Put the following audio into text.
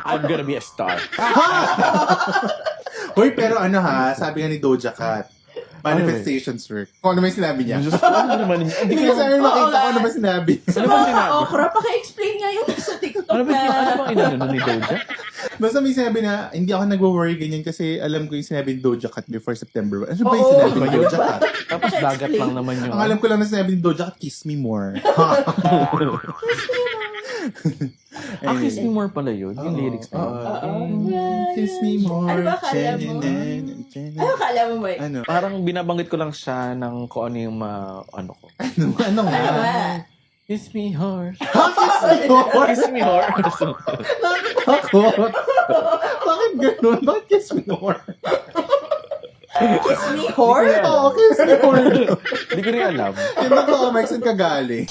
I'm gonna be a star. Hoy, pero ano ha, sabi nga ni Doja Cat, manifestations work. Kung ano may sinabi niya. Diyos ko, ano naman yun? Hindi ko sa amin makita kung ano ba sinabi. Ano ba sinabi? Okra, paki-explain nga yung nasa TikTok Ano ba inano ni Doja? Basta may sinabi na, hindi ako nagwo-worry ganyan kasi alam ko yung sinabi ni Doja Cat before September. Ano ba yung sinabi ni Doja Cat? Tapos dagat lang naman yung... Ang alam ko lang na sinabi ni Doja Cat, kiss me more. Kiss me more pala yun. Yung lyrics na yun. Kiss me more. Ano ba akala mo? Ano akala mo ba? Ano? Parang binabanggit ko lang siya ng kung ano yung ano ko. Ano nga? Ano ba? Kiss me hard. Kiss me more. Kiss me hard. Nakakot. Bakit ganun? Bakit kiss me more? Kiss me hard? Oo, kiss me more. Hindi ko rin alam. Yung nagko-comics ang kagali.